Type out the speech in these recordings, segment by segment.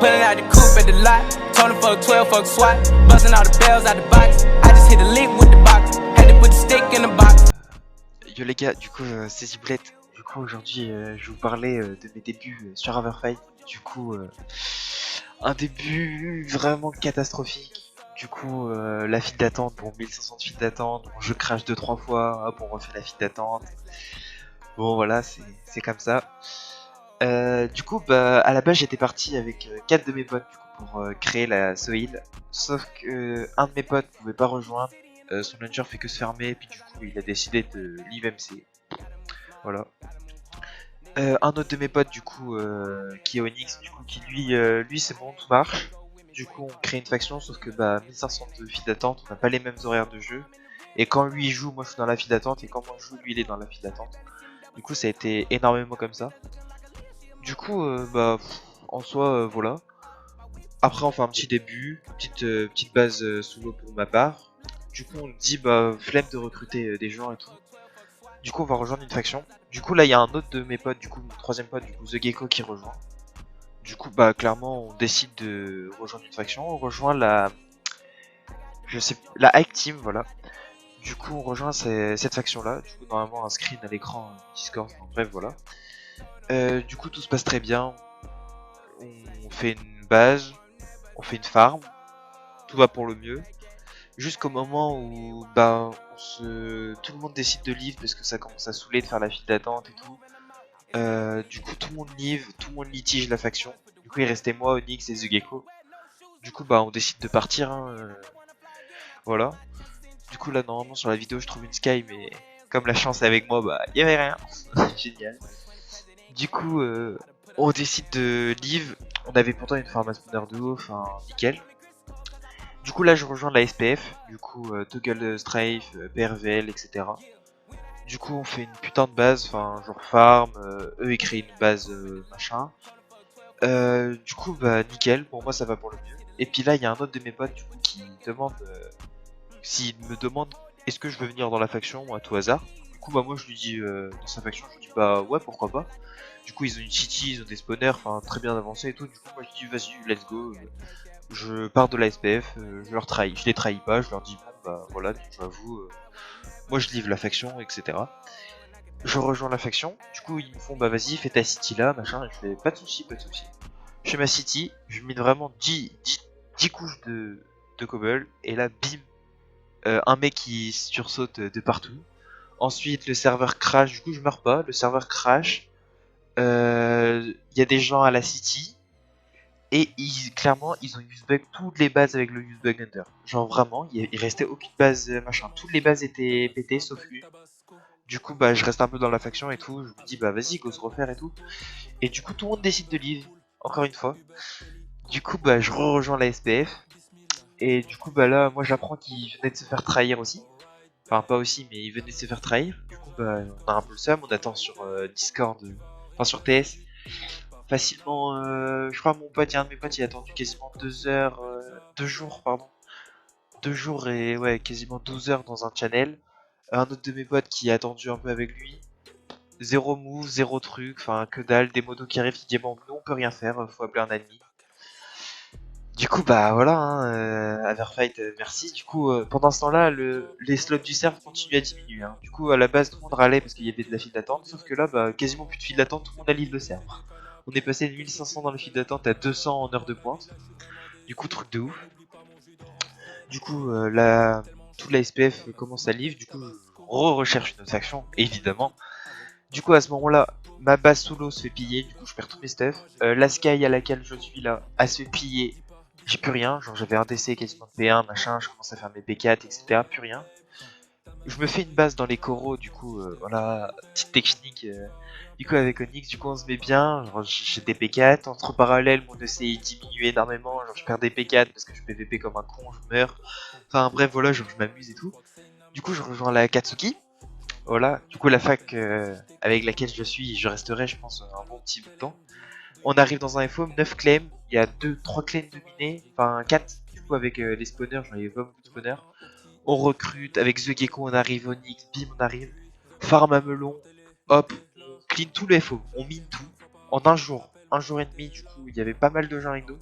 Pulling out the coupe at the lot. Told him fuck 12, fuck SWAT. Buzzing all the bells out the box. I just hit a lick with the box. Had to put the stick in the box. Yo les gars, du coup c'est Ziboulette. Du coup aujourd'hui je vais vous parler de mes débuts sur Everfight. Du coup un début vraiment catastrophique. Du coup la file d'attente, bon 1500 de file d'attente, bon, je crache 2-3 fois, hop on refait la file d'attente. Bon voilà c'est comme ça. Du coup bah à la base j'étais parti avec 4 de mes potes du coup, pour créer la Soil. Sauf que un de mes potes pouvait pas rejoindre. Son launcher fait que se fermer, et puis du coup il a décidé de leave MC. Voilà. Un autre de mes potes du coup qui est Onyx, du coup qui lui c'est bon, tout marche. Du coup on crée une faction, sauf que bah 1500 de file d'attente, on n'a pas les mêmes horaires de jeu. Et quand lui il joue, moi je suis dans la file d'attente, et quand moi je joue, lui il est dans la file d'attente. Du coup ça a été énormément comme ça. Du coup bah en soi voilà. Après on fait un petit début, petite base solo pour ma part. Du coup on dit bah flemme de recruter des gens et tout. Du coup on va rejoindre une faction. Du coup là il y a un autre de mes potes, du coup mon troisième pote, du coup The Gecko qui rejoint. Du coup bah clairement on décide de rejoindre une faction, on rejoint la Hike Team, voilà. Du coup on rejoint cette faction là, du coup normalement un screen à l'écran Discord, enfin, bref voilà. Du coup tout se passe très bien, on fait une base, on fait une farm, tout va pour le mieux. Jusqu'au moment où bah tout le monde décide de leave parce que ça commence à saouler de faire la file d'attente et tout. Du coup tout le monde leave, tout le monde litige la faction. Du coup il restait moi, Onyx et The Gecko. Du coup bah on décide de partir, hein, voilà. Du coup là normalement sur la vidéo je trouve une sky, mais comme la chance est avec moi, bah y avait rien. Génial. Du coup on décide de leave. On avait pourtant une farm à spawner de haut, enfin nickel. Du coup là je rejoins la SPF, du coup Toggle Strafe, PRVL, etc. Du coup on fait une putain de base, enfin genre farm, eux ils créent une base machin. Du coup bah nickel, pour moi ça va pour le mieux. Et puis là il y a un autre de mes potes du coup qui demande s'il me demande est-ce que je veux venir dans la faction à tout hasard. Du coup bah moi je lui dis dans sa faction, je lui dis bah ouais pourquoi pas. Du coup ils ont une city, ils ont des spawners, enfin très bien avancé et tout. Du coup moi je dis vas-y let's go. Je pars de la SPF, je les trahis pas, je leur dis bon bah voilà, j'avoue, moi je livre la faction, etc. Je rejoins la faction, du coup ils me font bah vas-y fais ta city là, machin, et je fais pas de soucis, pas de soucis. Je fais ma city, je mine vraiment 10 couches de cobble, et là bim, un mec qui sursaute de partout. Ensuite le serveur crash, du coup je meurs pas, le serveur crash, y a des gens à la city. Et clairement, ils ont usebug toutes les bases avec le usebug hunter. Genre vraiment, il restait aucune base machin. Toutes les bases étaient pétées sauf une. Du coup, bah, je reste un peu dans la faction et tout. Je me dis, bah vas-y, go se refaire et tout. Et du coup, tout le monde décide de leave. Encore une fois. Du coup, bah, je rejoins la SPF. Et du coup, bah là, moi j'apprends qu'il venait de se faire trahir aussi. Enfin, pas aussi, mais il venait de se faire trahir. Du coup, bah, on a un peu le seum. On attend sur Discord, enfin sur TS. Facilement, je crois mon pote, il y a un de mes potes, il a attendu quasiment 2 heures, 2 jours, pardon. 2 jours et ouais, quasiment 12 heures dans un channel. Un autre de mes potes qui a attendu un peu avec lui. Zéro move, zéro truc, enfin que dalle, des modos qui arrivent qui disent bon, nous on peut rien faire, faut appeler un admin. Du coup, bah voilà, hein, Everfight, merci. Du coup, pendant ce temps-là, les slots du serve continuent à diminuer. Hein. Du coup, à la base, tout le monde râlait parce qu'il y avait de la file d'attente, sauf que là, bah, quasiment plus de file d'attente, tout le monde a live le serve. On est passé de 1500 dans le file d'attente à 200 en heure de pointe. Du coup, truc de ouf. Du coup, toute la SPF commence à live. Du coup, je recherche une autre faction, évidemment. Du coup, à ce moment-là, ma base solo se fait piller. Du coup, je perds tous mes stuff. La Sky à laquelle je suis là, elle se fait piller. J'ai plus rien. Genre, j'avais un DC quasiment de P1, machin. Je commence à faire mes P4, etc. Plus rien. Je me fais une base dans les coraux. Du coup, voilà, petite technique. Du coup, avec Onyx, du coup, on se met bien. Genre, j'ai des P4. Entre parallèles, mon ECI diminue énormément. Genre, je perds des P4 parce que je PVP comme un con, je meurs. Enfin, bref, voilà, genre, je m'amuse et tout. Du coup, je rejoins la Katsuki. Voilà, du coup, la fac avec laquelle je suis, je resterai, je pense, un bon petit bout de temps. On arrive dans un FOM, 9 claims. Il y a 3 claims dominés, enfin 4. Du coup, avec les spawners, j'en avais pas beaucoup de spawners. On recrute, avec The Gecko, on arrive, Onyx, bim, on arrive. Farm à melon, hop, on clean tout le FO, on mine tout. En un jour et demi, du coup, il y avait pas mal de gens avec nous.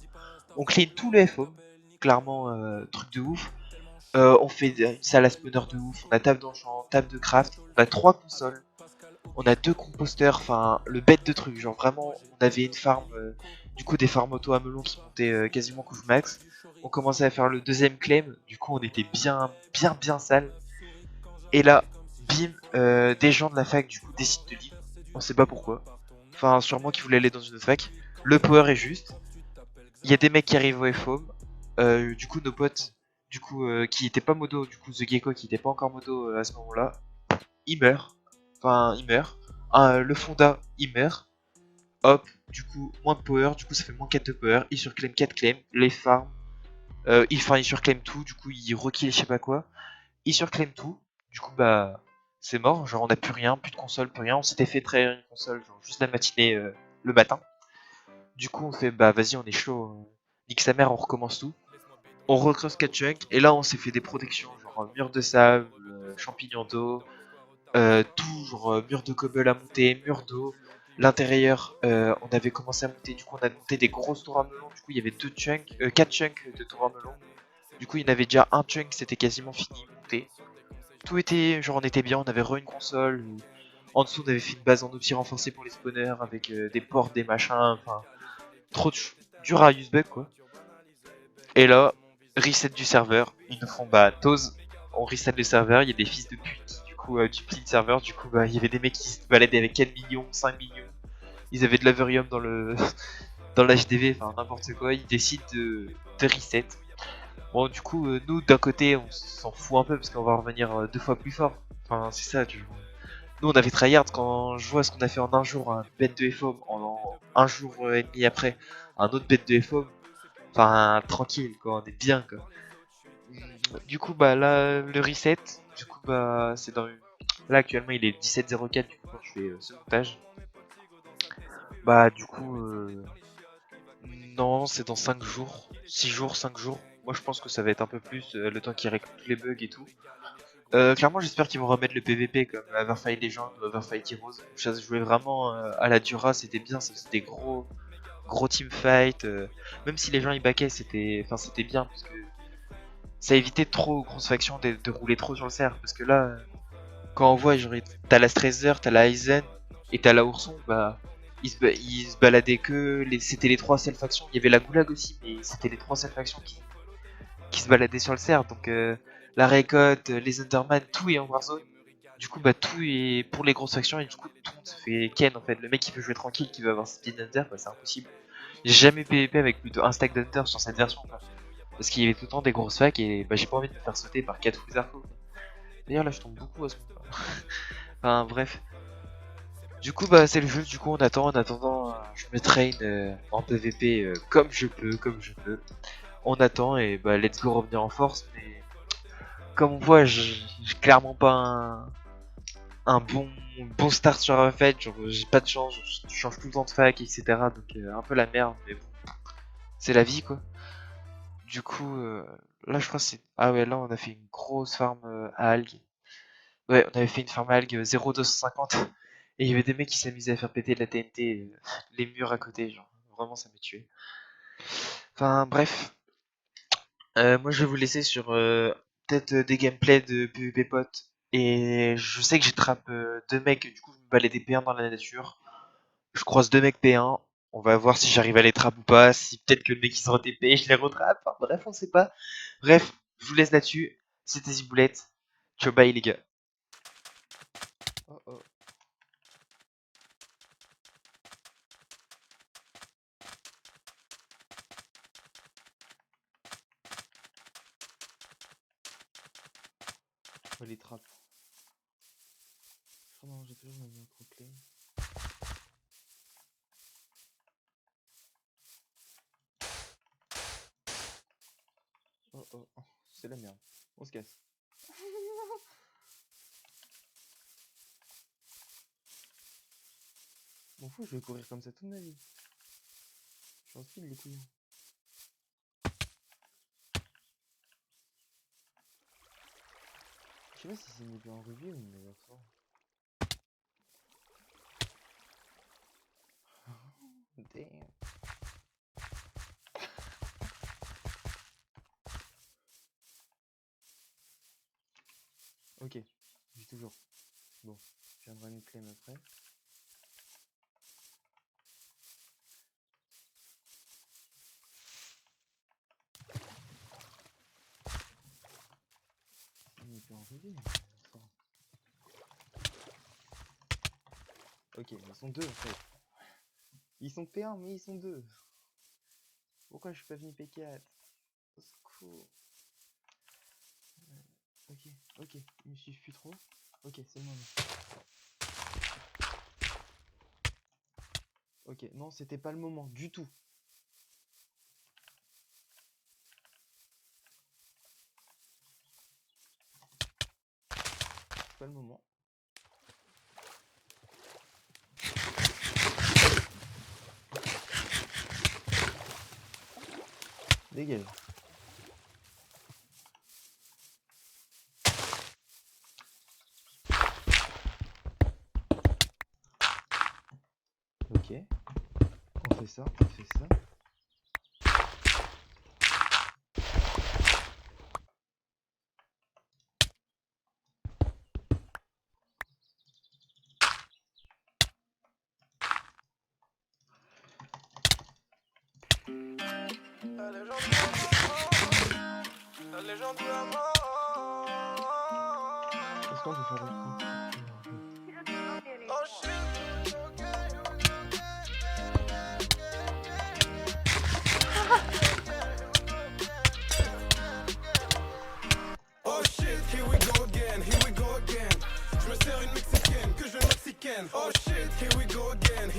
On clean tout le FO, clairement truc de ouf. On fait une salle à spawner de ouf, on a table d'enchant, table de craft, on a 3 consoles, on a 2 composteurs, enfin le bête de trucs, genre vraiment on avait une farm, du coup des farms auto à melon qui montaient quasiment couche max. On commençait à faire le deuxième claim, du coup on était bien sale. Et là, bim, des gens de la fac du coup décident de leave, on sait pas pourquoi. Enfin sûrement qu'ils voulaient aller dans une autre fac. Le power est juste, il y a des mecs qui arrivent au FOM, du coup nos potes, du coup qui étaient pas modo, du coup The Gecko qui était pas encore modo à ce moment-là, il meurt. Enfin, il meurt. Le Fonda, il meurt. Hop, du coup, moins de power, du coup ça fait moins 4 de power. Il surclaim 4 claims, les farms. Il surclaim tout, du coup il rekill je sais pas quoi. Il surclaim tout, du coup bah c'est mort, genre on a plus rien, plus de console, plus rien. On s'était fait trahir une console, genre juste la matinée, le matin. Du coup on fait bah vas-y on est chaud, nique sa mère, on recommence tout. On recross 4 chunks, et là on s'est fait des protections, genre mur de sable, champignons d'eau, toujours mur de cobble à monter, mur d'eau. L'intérieur, on avait commencé à monter, du coup on a monté des grosses tours à melon, du coup il y avait 4 chunks de tours à melon. Du coup il y en avait déjà un chunk, c'était quasiment fini, monté. Tout était, genre on était bien, on avait re une console. En dessous on avait fait une base en opti renforcée pour les spawners avec des portes, des machins, enfin trop dur à use bug quoi. Et là, reset du serveur, ils nous font bah Toz, on reset le serveur, il y a des fils de pute qui du coup duplient le serveur, du coup bah il y avait des mecs qui se baladaient avec 4 millions, 5 millions, ils avaient de l'averium dans le dans l'HDV, enfin n'importe quoi, ils décident de reset. Bon du coup nous d'un côté on s'en fout un peu parce qu'on va revenir 2 fois plus fort, enfin c'est ça tu vois. Nous on avait tryhard, quand je vois ce qu'on a fait en un jour, un bête de FOM, en un jour et demi après, un autre bête de FOM, enfin tranquille quoi, on est bien quoi. Du coup, bah là, le reset, du coup, bah c'est dans une... Là, actuellement, il est 17,04 du coup, quand je fais ce montage. Bah, du coup, non, c'est dans 5 jours. 6 jours, 5 jours. Moi, je pense que ça va être un peu plus, le temps qu'ils règlent tous les bugs et tout. Clairement, j'espère qu'ils vont remettre le PVP comme Everfight Legend ou Everfight Heroes. Ça se jouait vraiment à la Dura, c'était bien, ça faisait des gros teamfights. Même si les gens y baquaient, c'était bien parce que ça évitait trop aux grosses factions de rouler trop sur le serre. Parce que là, quand on voit, genre, t'as la Stresser, t'as la Aizen et t'as la Ourson, bah, ils se baladaient c'était les 3 seules factions. Il y avait la Goulag aussi, mais c'était les 3 seules factions qui se baladaient sur le serre. Donc, la Récolte, les Enderman, tout est en Warzone. Du coup, bah, tout est pour les grosses factions, et du coup, tout le monde se fait ken en fait. Le mec qui veut jouer tranquille, qui veut avoir speed Ender, bah, c'est impossible. J'ai jamais PvP avec plus de 1 stack d'Hunter sur cette version, quoi. Parce qu'il y avait tout le temps des grosses facs, et bah, j'ai pas envie de me faire sauter par 4 fous arcos. D'ailleurs, là, je tombe beaucoup à ce moment-là. Enfin, bref. Du coup, bah, c'est le jeu. Du coup, on attend. En attendant, je me train en PVP comme je peux. On attend et bah, let's go revenir en force. Mais comme on voit, j'ai clairement pas un bon start sur un fait. Genre, j'ai pas de chance. Je change tout le temps de fac, etc. Donc, un peu la merde. Mais bon, c'est la vie, quoi. Du coup, là, je crois que c'est. Ah ouais, là, on a fait une grosse farm à algues. Ouais, on avait fait une farm à algues 0,250. Et il y avait des mecs qui s'amusaient à faire péter de la TNT, les murs à côté, genre. Vraiment, ça m'a tué. Enfin, bref. Moi, je vais vous laisser sur peut-être des gameplays de PvP potes. Et je sais que j'attrape 2 mecs, du coup, je me baladais P1 dans la nature. Je croise 2 mecs P1. On va voir si j'arrive à les trap ou pas. Si peut-être que le mec il se TP, je les retrape. Enfin, bref, on sait pas. Bref, je vous laisse là-dessus. C'était Ziboulette. Ciao, bye les gars. Oh, oh. On les trappe. Oh non, j'ai toujours ma micro clé. Oh oh oh, c'est la merde. On se casse. M'en fous, je vais courir comme ça toute ma vie. Je suis en speed les couillons. Je sais pas si c'est une épée en revue ou une meilleure forme. Damn. Ok, j'ai toujours. Bon, je viendrai une claim après. Il peut enlever. Enfin. Ok, ils sont deux en fait. Ils sont P1 mais ils sont deux. Pourquoi je suis pas venu P4? Au secours. Ok, ils me suivent plus trop. Ok, c'est le moment. Ok, non, c'était pas le moment du tout. C'est pas le moment. Dégage. Ok. On fait ça. La légende de la mort. Est-ce qu'on peut faire le coup? Oh shit. Oh shit, here we go again. Je me sers une mexicaine, que je veux mexicaine. Oh shit, here we go again.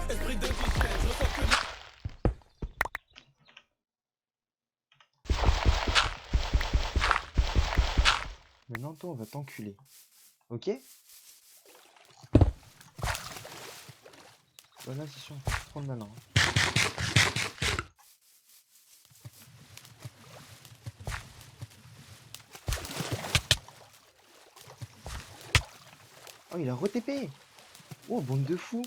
Esprit de Dickens, je ressens que... Maintenant, toi, on va t'enculer. Ok? Voilà, c'est sûr, on va prendre maintenant. Oh, il a re-TP! Oh, bande de fous!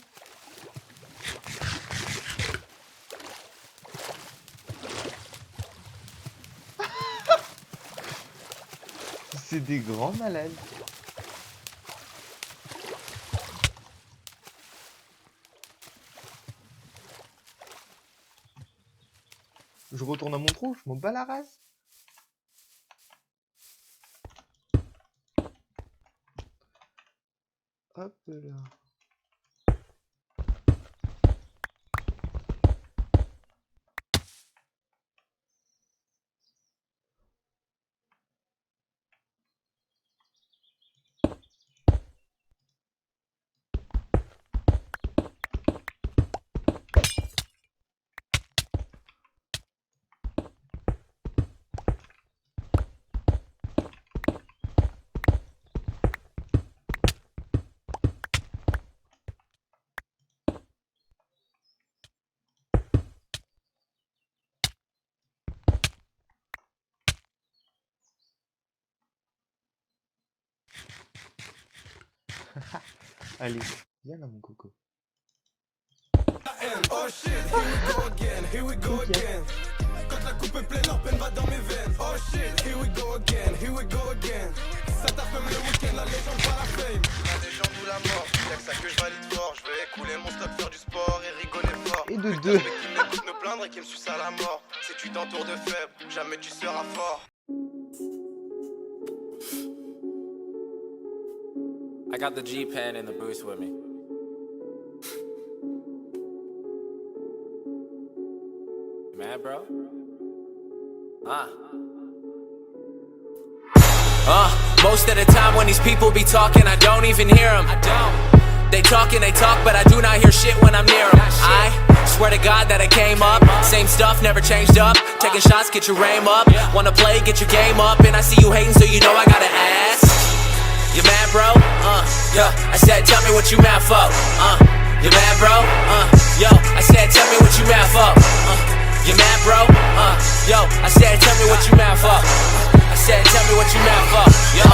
C'est des grands malades! Je retourne à mon trou, je m'en bats la race! Hop là! Allez, viens là mon coco. Oh shit, here we go again. Quand la coupe est pleine, leur peine va dans mes veines. Oh shit, here we go again. Ça tape même le week-end, la légende par la fame. La légende ou la mort, y'a que ça que je valide fort. Je vais écouler mon stock, faire du sport et rigoler fort. Et de deux. Qui m'écoute me plaindre et qui me suce à la mort. Si tu t'entoures de faibles, jamais tu seras fort. I got the G-Pen in the booth with me. You mad, bro? Most of the time when these people be talking, I don't even hear them. They talk, but I do not hear shit when I'm near them. I swear to God that I came up, same stuff, never changed up. Taking shots, get your aim up. Wanna play, get your game up. And I see you hating, so you know I gotta ask. You mad, bro? Yo, I said, tell me what you mad for. You mad, bro? Yo, I said, tell me what you mad for. You mad, bro? Yo, I said, tell me what you mad for. I said, tell me what you mad for. Yo.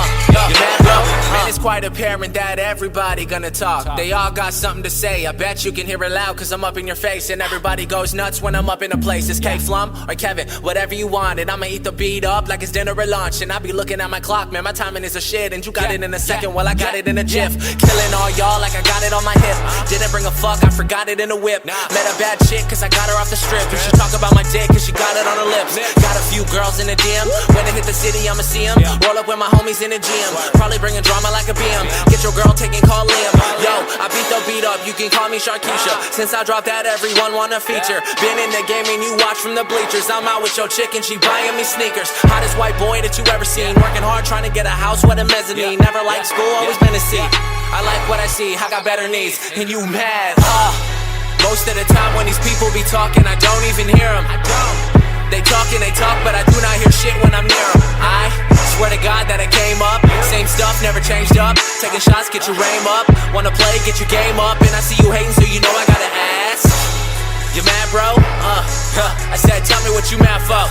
You mad, bro? Man, it's quite apparent that everybody gonna talk. They all got something to say. I bet you can hear it loud, cause I'm up in your face. And everybody goes nuts when I'm up in a place. It's K-Flum or Kevin, whatever you want. And I'ma eat the beat up like it's dinner or lunch. And I be looking at my clock, man, my timing is a shit. And you got it in a second, well I got it in a jiff. Killing all y'all like I got it on my hip. Didn't bring a fuck, I forgot it in a whip. Met a bad chick cause I got her off the strip. And she talk about my dick cause she got it on her lips. Got a few girls in the DM. When I hit the city, I'ma see them. Roll up with my homies in the gym. Probably bringing drama like a BM. Get your girl taking call Liam. Yo, I beat the beat up, you can call me Sharkeisha. Since I dropped that, everyone wanna feature. Been in the game and you watch from the bleachers. I'm out with your chick and she buying me sneakers. Hottest white boy that you ever seen. Working hard trying to get a house with a mezzanine. Never liked school, always been a C. I like what I see, I got better needs. And you mad, Most of the time when these people be talking, I don't even hear them. They talk and they talk, but I do not hear shit when I'm near them. I swear to God that I came up. Same stuff, never changed up. Taking shots, get your aim up. Wanna play, get your game up. And I see you hating, so you know I gotta ask. You mad, bro? I said, tell me what you mad for.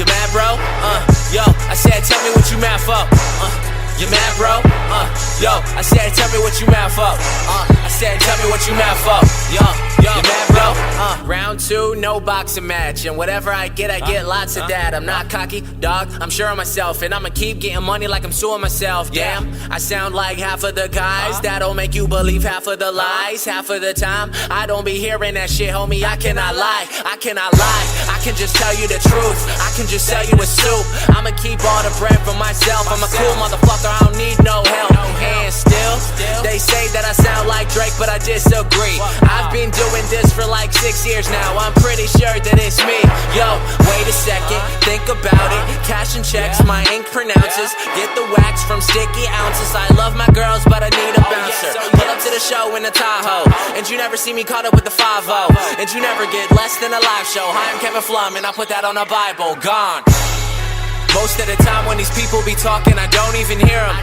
You mad, bro? Yo, I said, tell me what you mad for. You mad, bro? Yo, I said, tell me what you mad for. I said, tell me what you mad for. Yo, you mad, bro? Round 2, no boxing match. And whatever I get lots of that. I'm not cocky, dog, I'm sure of myself. And I'ma keep getting money like I'm suing myself. Damn, I sound like half of the guys. That'll make you believe half of the lies. Half of the time, I don't be hearing that shit, homie. I cannot lie, I cannot lie. I can just tell you the truth, I can just sell you a soup. I'ma keep all the bread for myself. I'm a cool motherfucker, I don't need no help. And still, they say that I sound like Drake, but I disagree. I've been doing this for like 6 years now. I'm pretty sure that it's me. Yo, wait a second, think about it. Cash and checks, my ink pronounces. Get the wax from sticky ounces. I love my girls, but I need a bouncer. Pull up to the show in a Tahoe, and you never see me caught up with the 5-0. And you never get less than a live show. Hi, I'm Kevin Flum, and I put that on a Bible. Gone. Most of the time when these people be talking, I don't even hear them.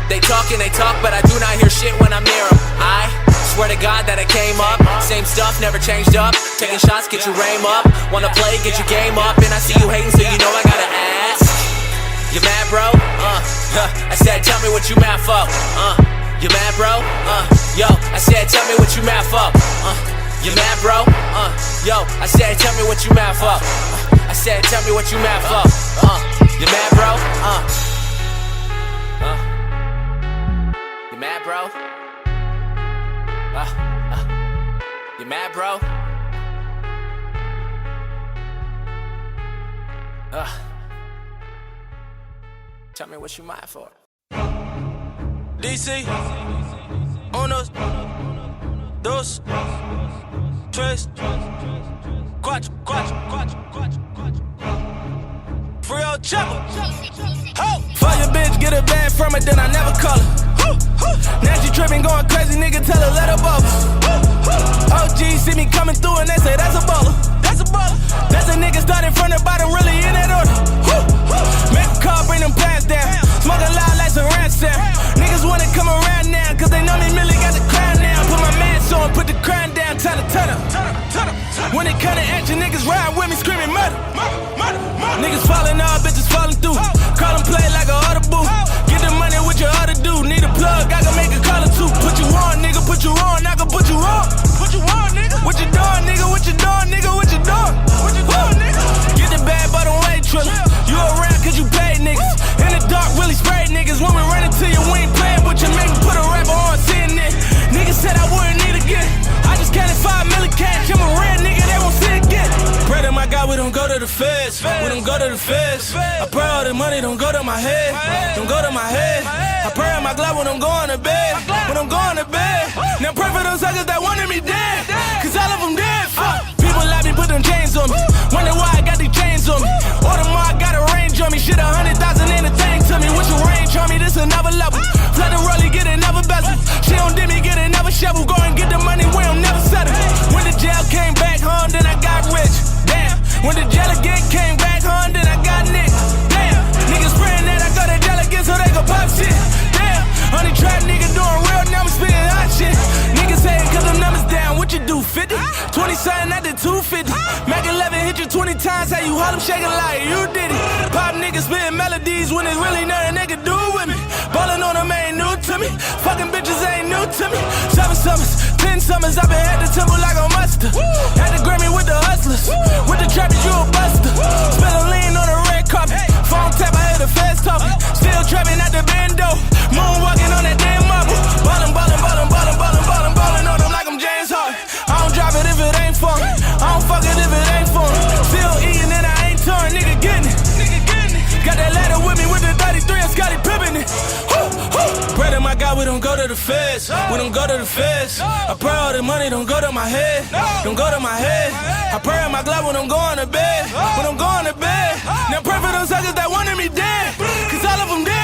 They talk and they talk, but I do not hear shit when I'm near them. I swear to God that I came up. Same stuff, never changed up. Taking shots, get your aim up. Wanna play, get your game up. And I see you hating, so you know I gotta ask. You mad, bro? I said, tell me what you mad for. You mad, bro? Yo, I said, tell me what you mad for. You mad, bro? Yo, I said, tell me what you mad for. I said, tell me what you mad for. You mad, bro? You mad, bro? You mad, bro? Tell me what you mad for. DC, unos, dos, tres, cuatro, free old chopper. Fuck your bitch, get a bag from it, then I never call her. Now she tripping, going crazy, nigga, tell her let her bubble. OG see me coming through and they say that's a baller. That's a baller. That's a nigga starting from the bottom, really in that order. Make a call, bring them pants down. Smoking loud like some ransom. Niggas wanna come around now, cause they know me really got the crown now. Put my mask on, put the crown down, turn up. When it come to action, niggas ride with me screaming murder. Niggas falling off, bitches falling through. Call them play like a audible. Get the money with your other dude. Need a plug, I can make a call or two. Put you on, nigga, put you on, I can put you on. Put you on, nigga. What you doing, nigga? What you doing, nigga? What you doing? What you doing, nigga? Get the bad by the way, Triller. You around cause you paid niggas. In the dark, really sprayed niggas. When we run into you, we ain't playing, but you make me put a rapper on CNN. Niggas said I wouldn't need again. I just counted 5 million cash. I'm a real nigga, they won't see again. Pray to my God, we don't go to the feds. We don't go to the feds. I pray all the money don't go to my head. Don't go to my head. I pray on my glove when I'm going to bed. When I'm going to bed. Now pray for those suckers that wanted me dead. Cause all of them dead. Fuck. People like me, put them chains on me. Wonder why I got these chains on me. Order more, I got a range on me. Shit, 100,000 ain't a thing to me. What's your range on me? This another level. Flood the rollie, get another bezel. She don't dip me, get another shovel. Go and get the money, we don't never settle. When the jail came back home, then I got rich. Damn. When the jail again came back home, then I got nicked. Damn. Niggas praying that I go to jail again so they gon' pop shit. Damn. Only trap nigga doing real, now we spitting hot shit. Niggas saying cause them numbers down, what you do, 50? 20 something, I did 250. Mac 11 hit you 20 times, how you hold them shaking like you did it. Pop niggas spitting melodies when there's really nothing they can do with it. Fucking bitches ain't new to me. 7 summers, 10 summers, I've been at the temple like a mustard. Had the Grammy with the hustlers. With the trappies, you a buster. Spill a lean on the red carpet. Phone tap, I hear the feds talking. Still trapping at the bando. Moonwalking on that damn marble. Ballin', ballin', ballin', ballin', ballin', ballin', ballin' on them like I'm James Harden. I don't drop it if it ain't for me. I don't fuck it if it ain't for me. Still eating and I ain't torn, nigga getting it. Got that ladder with me with the 33 and Scottie Pippen it. Bread in my God, we don't go to the feds. We don't go to the feds. I pray all the money don't go to my head. Don't go to my head. I pray in my glove when I'm going to bed. When I'm going to bed. Now pray for those suckers that wanted me dead. Cause all of them dead.